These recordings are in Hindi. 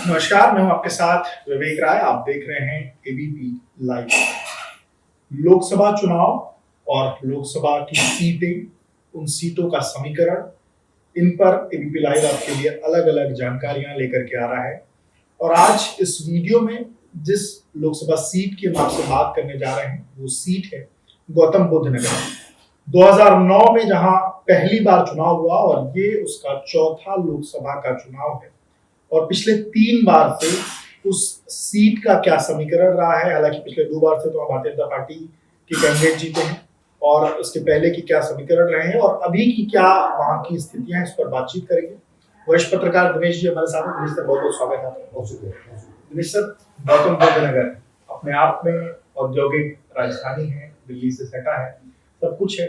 नमस्कार, मैं हूं आपके साथ विवेक राय। आप देख रहे हैं एबीपी लाइव। लोकसभा चुनाव और लोकसभा की सीटें, उन सीटों का समीकरण, इन पर एबीपी लाइव आपके लिए अलग-अलग जानकारियां लेकर के आ रहा है। और आज इस वीडियो में जिस लोकसभा सीट की हम आपसे बात करने जा रहे हैं, वो सीट है गौतम बुद्ध नगर। 2009 में जहां पहली बार चुनाव हुआ और ये उसका चौथा लोकसभा का चुनाव है। और पिछले 3 बार से उस सीट का क्या समीकरण रहा है, हालांकि पिछले 2 बार से तो भारतीय जनता पार्टी के कैंडिडेट जीते हैं, और उसके पहले की क्या समीकरण रहे हैं और अभी की क्या वहां की स्थितियां हैं, इस पर बातचीत करेंगे। वरिष्ठ पत्रकार दिनेश जी हमारे साथ हैं। दिनेश सर, बहुत बहुत स्वागत है आपका। दिनेश सर, गौतम बुद्ध नगर अपने आप में औद्योगिक राजधानी है, दिल्ली से सटा है, सब कुछ है,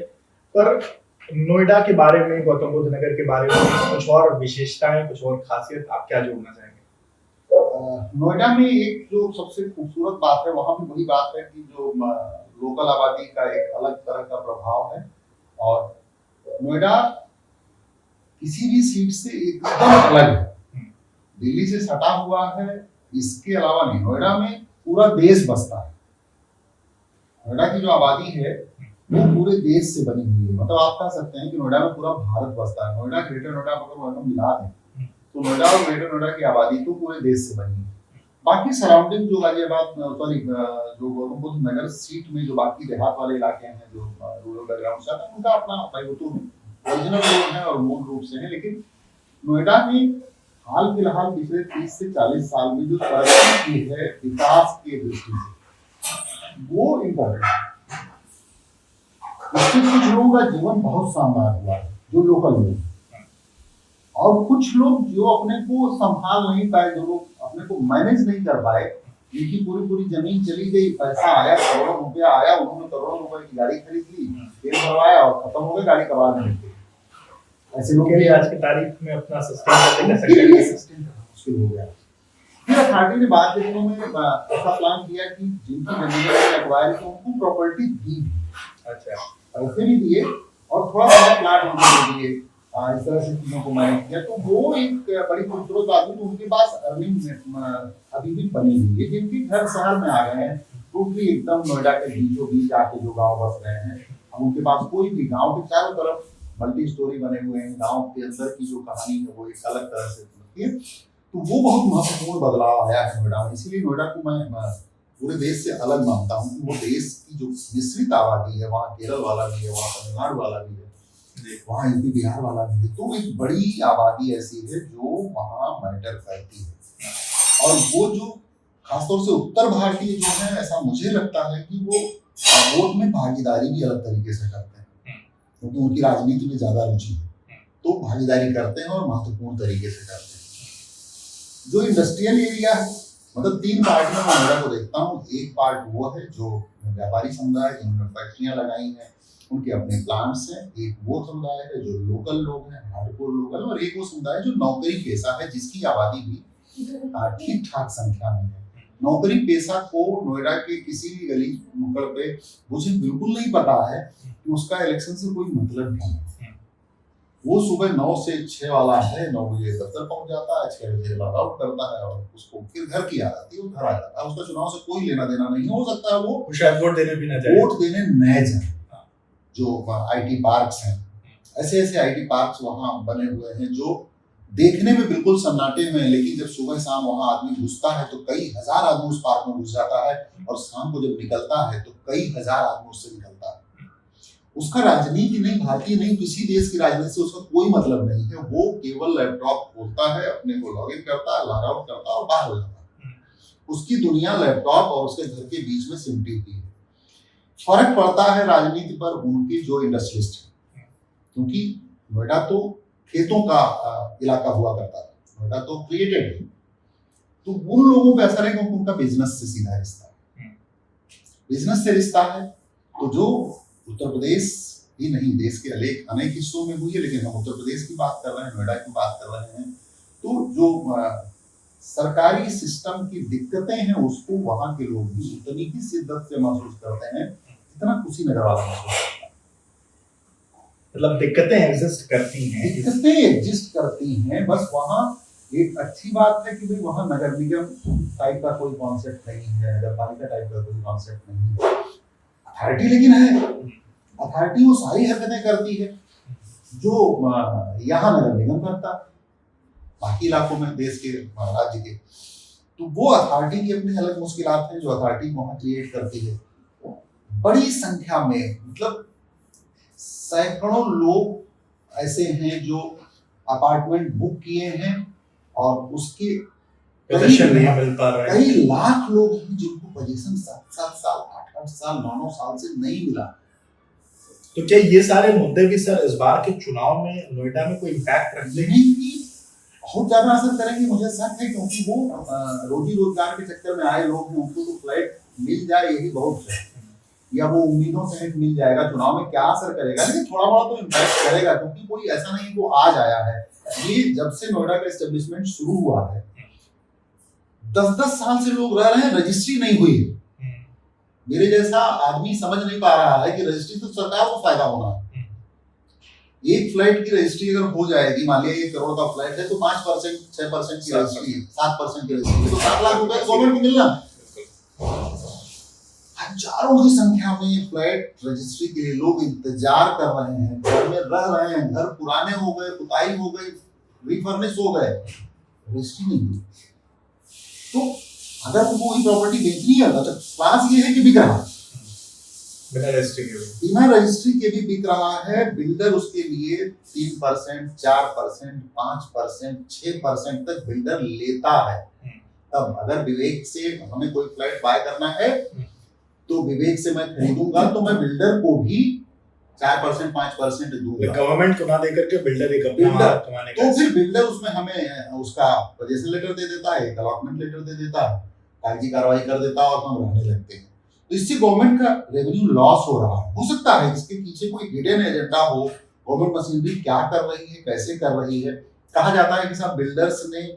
पर नोएडा के बारे में, गौतम बुद्ध नगर के बारे में कुछ और विशेषताएं, कुछ और खासियत आप क्या जोड़ना चाहेंगे? नोएडा में एक जो सबसे खूबसूरत बात है, वहाँ भी वही बात है कि जो लोकल आबादी का एक अलग तरह का प्रभाव है। और नोएडा किसी भी सीट से एकदम अलग है, दिल्ली से सटा हुआ है। इसके अलावा नहीं, नोएडा में पूरा देश बसता है। नोएडा की जो आबादी है वो पूरे देश से बनी हुई है। मतलब आप कह सकते हैं कि नोएडा में पूरा भारत बसता है। नोएडा, ग्रेटर नोएडा अगर मिला दें तो नोएडा और ग्रेटर नोएडा की आबादी तो पूरे देश से बनी है। बाकी सराउंडिंग जो गाजियाबाद जो गौतम बुद्ध नगर सीट में जो बाकी देहात वाले इलाके हैं, जो रूरल बैकग्राउंड से आते हैं, उनका अपना ओरिजिनल लोग हैं और मूल रूप से है। लेकिन नोएडा में हाल फिलहाल पिछले 30 से 40 साल में जो तरक्की की है विकास की दृष्टि से, वो इम्पोर्टेंट है। इससे कुछ लोगों का जीवन बहुत शानदार हुआ है, जो लोकल लोग, और कुछ लोग जो अपने को संभाल नहीं पाए, जो लोग अपने को मैनेज नहीं कर पाए, जिनकी पूरी जमीन चली गई, पैसा आया, करोड़ों रुपया आया, उन्होंने करोड़ों रुपए की गाड़ी खरीद ली, तेल भरवाया और खत्म हो गई, गाड़ी कबाड़ में निकली। ऐसे लोग भी आज की तारीख में अपना सस्टेन मुश्किल हो गया। फिर अथॉरिटी ने बाद के दिनों में ऐसा प्लान किया कि जिनकी जमीन एक्वायर की उनको प्रॉपर्टी दी, अच्छा पैसे भी दिए और थोड़ा सा प्लाट उनको दे दिए। इस तरह से चीजों को मैनेज किया, तो वो एक बड़ी खूबसूरत बात है। तो उनके पास अर्निंग अभी भी बनी हुई है, जिनके घर शहर में आ गए हैं, टोटली एकदम नोएडा के बीचों बीच आके जो गांव बस रहे हैं। अब उनके पास कोई भी, गांव के चारों तरफ मल्टी स्टोरी बने हुए हैं, गांव के अंदर की जो कहानी है वो एक अलग तरह से होती है। तो वो बहुत महत्वपूर्ण बदलाव आया है नोएडा में। इसीलिए नोएडा को मैं पूरे देश से अलग मानता हूँ। वो देश की जो मिश्रित आबादी है, वहाँ केरल वाला भी है, वहाँ तमिलनाडु वाला भी है, वहाँ यूपी बिहार वाला भी है, तो एक बड़ी आबादी ऐसी है जो वहाँ मैटर करती है। और वो जो खासतौर से उत्तर भारतीय जो है, ऐसा मुझे लगता है कि वो वोट में भागीदारी भी अलग तरीके से करते हैं, क्योंकि उनकी राजनीति में ज्यादा रुचि है, तो भागीदारी करते हैं और महत्वपूर्ण तरीके से करते हैं। जो इंडस्ट्रियल एरिया है, मतलब 3 पार्ट में मैं नोएडा को देखता हूँ। एक पार्ट वो है जो व्यापारी समुदाय, जिन्होंने फैक्ट्रियां लगाई हैं, उनके अपने प्लांट्स हैं। एक वो समुदाय है जो लोकल लोग हैं, हार्डकोर लोकल, और एक वो समुदाय जो नौकरी पेशा है, जिसकी आबादी भी ठीक ठाक संख्या में है। नौकरी पेशा को नोएडा के किसी भी गली नुक्कड़ पे मुझे बिल्कुल नहीं पता है कि उसका इलेक्शन से कोई मतलब नहीं है। वो सुबह 9 से 6 वाला है, 9 बजे दफ्तर पहुंच जाता है, 6 बजे लॉग आउट करता है और उसको फिर घर की याद आती है, वो घर आ जाता है। उसका चुनाव से कोई लेना देना नहीं हो सकता है। वो शायद वोट देने भी ना जाए, वोट देने न जाए। जो आईटी पार्क्स हैं, ऐसे आईटी पार्क्स वहाँ बने हुए हैं जो देखने में बिल्कुल सन्नाटे में, लेकिन जब सुबह शाम वहाँ आदमी घुसता है तो कई हजार आदमी उस पार्क में घुस जाता है, और शाम को जब निकलता है तो कई हजार आदमी उससे निकलता है। उसका राजनीति नहीं, भारतीय नहीं, किसी देश की राजनीति से उसका कोई मतलब नहीं है। वो केवल लैपटॉप खोलता है, अपने को लॉग इन करता है, लॉग आउट करता है और बाहर हो जाता है। उसकी दुनिया लैपटॉप और उसके घर के बीच में सिमटी हुई है। फर्क पड़ता है राजनीति पर उनके जो इंडस्ट्रियलिस्ट हैं, क्योंकि नोएडा तो खेतों का इलाका हुआ करता है, नोएडा तो क्रिएटेड है, तो उन लोगों पे असर है क्योंकि उनका बिजनेस से सीधा रिश्ता है। बिजनेस से रिश्ता है तो जो उत्तर प्रदेश ही नहीं, देश के अनेक हिस्सों में हुई है, लेकिन हम उत्तर प्रदेश की बात कर रहे हैं, नोएडा की बात कर रहे हैं, तो जो सरकारी सिस्टम की दिक्कतें हैं उसको वहां के लोग भी उतनी ही शिद्दत से महसूस करते हैं जितना कुशीनगर वाला महसूस करता है। मतलब दिक्कतें एग्जिस्ट करती हैं, बस वहाँ एक अच्छी बात है कि भाई वहाँ नगर निगम टाइप का कोई कॉन्सेप्ट नहीं है, नगर पालिका टाइप का कोई कॉन्सेप्ट नहीं है। अथॉरिटी लेकिन है, अथॉरिटी वो सारी हरकतें करती है जो यहाँ नगर निगम करता है बाकी इलाकों में देश के राज्य के। तो वो अथॉरिटी की अपनी अलग मुश्किलात हैं जो अथॉरिटी वहाँ क्रिएट करती है। बड़ी संख्या में मतलब सैकड़ों लोग ऐसे हैं जो अपार्टमेंट बुक किए हैं और उसके पोजीशन नहीं मिल पा रहा है। कई लाख लोग हैं जिनको पोजीशन 7-7 साल 8-8 साल 9-9 साल से नहीं मिला। तो क्या ये सारे मुद्दे भी सर इस बार के चुनाव में नोएडा में कोई इम्पैक्ट रखते हैं? बहुत ज्यादा असर करेंगे मुझे शक है, क्योंकि वो रोजी रोजगार के चक्कर में आए लोग हैं, उनको तो फ्लैट मिल जाए यही बहुत है, या वो उम्मीदों से मिल जाएगा। चुनाव में क्या असर करेगा, लेकिन थोड़ा बड़ा तो इम्पैक्ट करेगा, क्योंकि कोई ऐसा नहीं वो आज आया है। ये जब से नोएडा का एस्टेब्लिशमेंट शुरू हुआ है 10-10 साल से लोग रह रहे हैं, रजिस्ट्री नहीं हुई है। मेरे जैसा आदमी समझ नहीं पा रहा है कि रजिस्ट्री तो सरकार को फायदा होना है। एक फ्लैट की रजिस्ट्री अगर हो जाएगी, मान लिया 1 करोड़ का फ्लैट है तो 5% 6% की रजिस्ट्री है, 7% की रजिस्ट्री है, तो 7 लाख रुपए गवर्नमेंट को मिलना। हजारों की संख्या में फ्लैट रजिस्ट्री के लिए लोग इंतजार कर रहे हैं, घर में रह रहे हैं, घर पुराने हो गए, पुताई हो गई, रिफर्निश हो गए, रजिस्ट्री नहीं हुई। तो अगर तुमको वही प्रॉपर्टी बेचनी है तो क्लास ये है कि बिक रहा है, बिना रजिस्ट्री के भी बिक रहा है। बिल्डर उसके लिए 3%, 4%, 5%, 6% तक बिल्डर लेता है। तब अगर विवेक से हमें कोई फ्लैट बाय करना है तो विवेक से मैं खरीदूंगा तो मैं बिल्डर को भी 4% 5% दूंगा, गवर्नमेंट को ना देकर के बिल्डर एक अपना माल कमाने का। तो फिर बिल्डर उसमें हमें उसका पोजीशन लेटर दे देता है, अलॉटमेंट लेटर दे देता है, कागजी कार्रवाई कर देता है और हम रहने लगते हैं। तो इससे गवर्नमेंट का रेवेन्यू लॉस हो रहा है। हो सकता है इसके पीछे कोई हिडन एजेंडा हो, गवर्नमेंट मशीनरी क्या कर रही है, कैसे कर रही है। कहा जाता है कि सब बिल्डर्स ने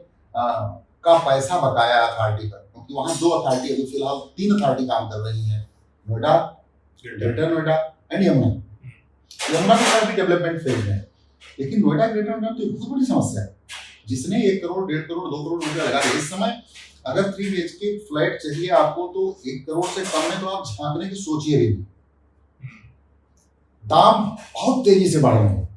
का पैसा बकाया अथॉरिटी पर, क्योंकि वहाँ 2 अथॉरिटी अभी फिलहाल 3 अथॉरिटी काम कर रही है, नोएडा, ग्रेटर नोएडा एंड यमुना। यमुना का काफी डेवलपमेंट फेज में है, लेकिन नोएडा ग्रेटर नोएडा तो बहुत बड़ी समस्या है। जिसने 1 करोड़ 1.5 करोड़ 2 करोड़ रुपया लगा दिया, इस समय अगर 3 BHK फ्लैट चाहिए आपको तो 1 करोड़ से कम में तो आप झांकने की सोचिए भी नहीं। दाम बहुत तेजी से बढ़ रहे हैं।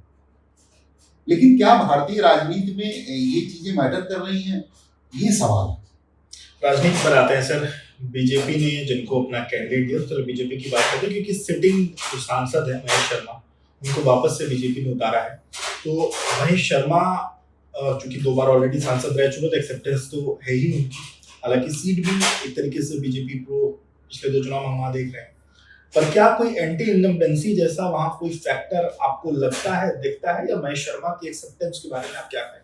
लेकिन क्या भारतीय राजनीति में ये चीजें मैटर कर रही हैं, ये सवाल है। राजनीति पर आते हैं सर। बीजेपी ने जिनको अपना कैंडिडेट दिया, चलो बीजेपी की बात करते हैं, क्योंकि सिटिंग जो सांसद है महेश शर्मा, उनको वापस से बीजेपी ने उतारा है। तो महेश शर्मा चूंकि 2 बार ऑलरेडी सांसद रह चुके, तो एक्सेप्टेंस तो है ही उनकी। हालांकि सीट भी एक तरीके से बीजेपी को पिछले 2 चुनाव में हम वहां देख रहे हैं, पर क्या कोई एंटी इनकम्बेंसी जैसा वहां कोई फैक्टर आपको लगता है, दिखता है, या महेश शर्मा की एक्सेप्टेंस के बारे में आप क्या कहें?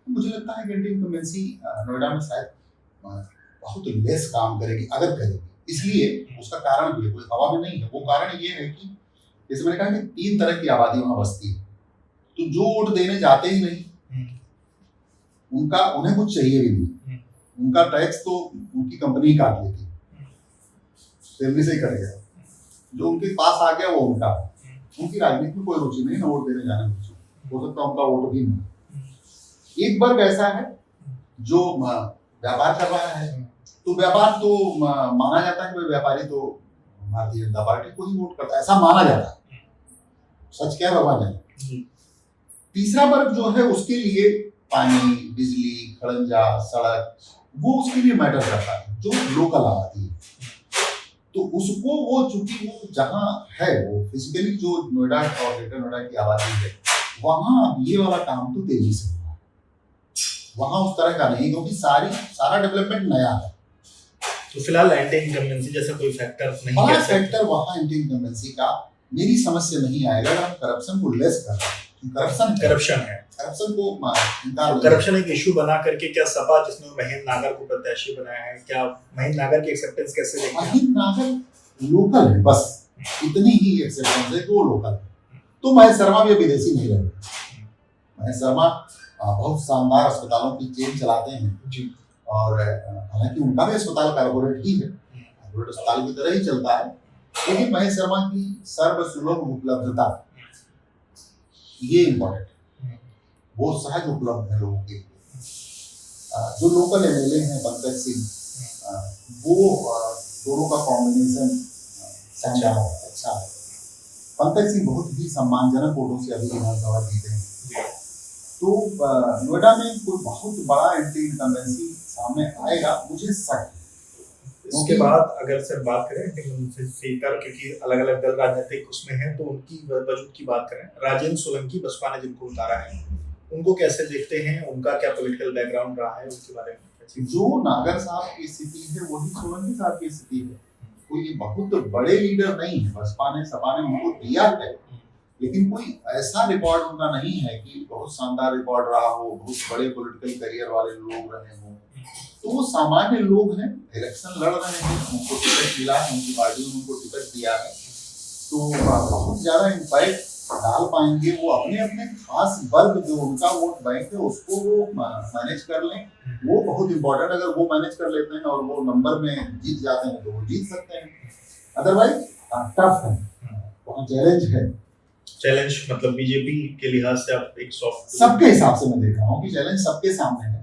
मुझे लगता है कि एंटी इनकम्बेंसी नोएडा में शायद बहुत लेस काम करेगी, अगर करेगी। इसलिए उसका कारण भी कोई हवा में नहीं है। वो कारण ये है कि जैसे मैंने कहा कि 3 तरह की आबादी वहां बसती है, तो जो वोट देने जाते ही नहीं, उन्हें कुछ चाहिए भी नहीं, उनका टैक्स तो उनकी कंपनी काट लेती, सैलरी से ही कट गया, जो उनके पास आ गया वो उनका, उनकी राजनीति में कोई रुचि नहीं ना वोट देने जाने में, हो सकता है उनका वोट भी नहीं। एक वर्ग ऐसा है जो व्यापार कर रहा है, तो व्यापार तो माना जाता है कि व्यापारी तो भारतीय जनता पार्टी को ही वोट करता है, ऐसा माना जाता है। सच क्या भगवान जाने। तीसरा वर्ग जो है उसके लिए पानी, बिजली, खड़ंजा, सड़क, वो उसके लिए मैटर करता है, जो लोकल आबादी है। तो उसको वो चूंकि वो जहाँ है, वो फिजिकली जो नोएडा और ग्रेटर नोएडा की आबादी है, वहाँ ये वाला काम तो तेजी से हुआ है। वहाँ उस तरह का नहीं, क्योंकि सारा डेवलपमेंट नया है। तो फिलहाल एंटी इनकम्बेंसी जैसा कोई फैक्टर नहीं है। फैक्टर वहाँ एंटी इनकम्बेंसी का मेरी समझ से नहीं आएगा अगर हम करप्शन को लेस कर रहे हैं। करप्शन है, करप्शन को करप्शन एक इशू बना करके क्या सपा, जिसने महेंद्र नागर को प्रत्याशी बनाया है, क्या महेंद्र नागर की एक्सेप्टेंस कैसे देखते हैं? महेंद्र नागर लोकल है, बस इतनी ही एक्सेप्टेंस है कि वो लोकल है। तो महेश शर्मा भी विदेशी नहीं रहे। महेश शर्मा बहुत शानदार अस्पतालों की चेन चलाते हैं जी, और हालांकि उनका भी अस्पताल कारपोरेट ही है, कारपोरेट अस्पताल की तरह ही चलता है, लेकिन महेश शर्मा की सर्वसुलभ उपलब्धता ये इम्पोर्टेंट है, वो सहज उपलब्ध है लोगों के लिए। जो लोकल एमएलए हैं पंकज सिंह, वो दोनों का कॉम्बिनेशन शानदार है, अच्छा है। पंकज सिंह बहुत ही सम्मानजनक वोटों से अभी विधानसभा जीते हैं। तो नोएडा में कोई बहुत बड़ा एंटी इनकम्बेंसी सामने आएगा, मुझे शक है। इसके बाद अगर सर बात करें सीटर, क्योंकि अलग अलग दल राजनीतिक उसमें हैं, तो उनकी वजूद की बात करें, राजेंद्र सोलंकी बसपा ने जिनको उतारा है, उनको कैसे देखते हैं, उनका क्या पॉलिटिकल बैकग्राउंड रहा है, उनके बारे में? जो नागर साहब की स्थिति है वही सोलंकी साहब की स्थिति है। कोई बहुत बड़े लीडर नहीं है, बसपा ने सपा ने उनको दिया है, लेकिन कोई ऐसा रिकॉर्ड उनका नहीं है कि बहुत शानदार रिकॉर्ड रहा हो, बहुत बड़े पॉलिटिकल करियर वाले लोग रहे हों। तो वो सामान्य लोग हैं, इलेक्शन लड़ रहे हैं, उनको टिकट मिला है, उनकी पार्टी ने उनको टिकट दिया है, तो बहुत ज्यादा इम्पैक्ट डाल पाएंगे। वो अपने अपने खास वर्ग जो उनका वोट बैंक है उसको वो मैनेज कर लें, वो बहुत इंपॉर्टेंट। अगर वो मैनेज कर लेते हैं और वो नंबर में जीत जाते हैं तो वो जीत सकते हैं, अदरवाइज टफ है, वहाँ चैलेंज है। चैलेंज मतलब बीजेपी के लिहाज से आप एक सॉफ्ट, सबके हिसाब से मैं देख रहा हूँ कि चैलेंज सबके सामने है,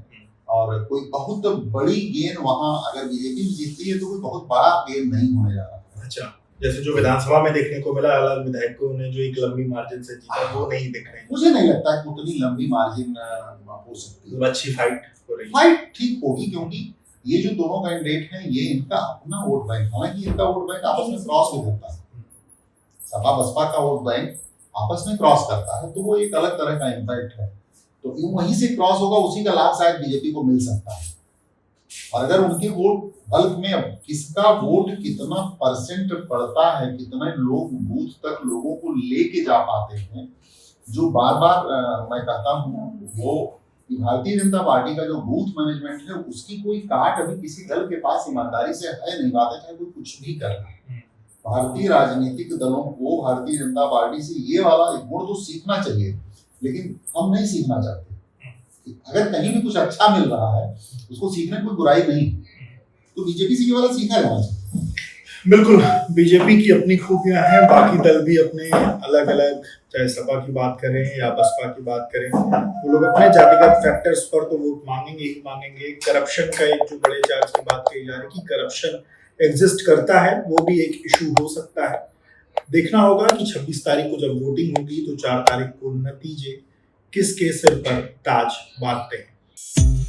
और कोई बहुत बड़ी गेन वहाँ अगर बीजेपी जीतती है तो कोई बहुत बड़ा गेन नहीं होने जा रहा। अच्छा, जैसे जो विधानसभा में देखने को मिला, अलग विधायकों ने जो एक लंबी मार्जिन से जीता, वो नहीं दिख रहे। मुझे नहीं लगता है उतनी लंबी मार्जिन हो सकती है, अच्छी फाइट हो रही है। फाइट ठीक होगी, क्योंकि ये जो दोनों कैंडिडेट हैं ये इनका अपना वोट बैंक, हालांकि इनका वोट बैंक आपस में क्रॉस भी करता है, सपा बसपा का वोट बैंक आपस में क्रॉस करता है, तो वो एक अलग तरह का इम्पैक्ट है। तो वहीं से क्रॉस होगा, उसी का लाभ शायद बीजेपी को मिल सकता है। और अगर उनके वोट बल्क में, अब किसका वोट कितना परसेंट पड़ता है, कितने लोग बूथ तक लोगों को लेके जा पाते हैं, जो बार बार मैं कहता हूँ वो भारतीय जनता पार्टी का जो बूथ मैनेजमेंट है उसकी कोई काट अभी किसी दल के पास ईमानदारी से है नहीं, बात है चाहे कोई कुछ भी कर रहा है। भारतीय राजनीतिक दलों को भारतीय जनता पार्टी से ये वाला गुण तो सीखना चाहिए, लेकिन हम नहीं सीखना चाहते। अगर कहीं भी कुछ अच्छा मिल रहा है उसको सीखने में कोई बुराई नहीं, तो बीजेपी से ये वाला सीखा जाना चाहिए। बिल्कुल, बीजेपी की अपनी खूबियां हैं, बाकी दल भी अपने अलग अलग, चाहे सपा की बात करें या बसपा की बात करें, वो लोग अपने जातिगत फैक्टर्स पर तो वोट मांगेंगे ही मांगेंगे। करप्शन का एक जो बड़े चार्ज की बात कही जा रही है कि करप्शन एग्जिस्ट करता है, वो भी एक इशू हो सकता है। देखना होगा कि 26 तारीख को जब वोटिंग होगी तो 4 तारीख को नतीजे किसके सिर पर ताज बांधते हैं।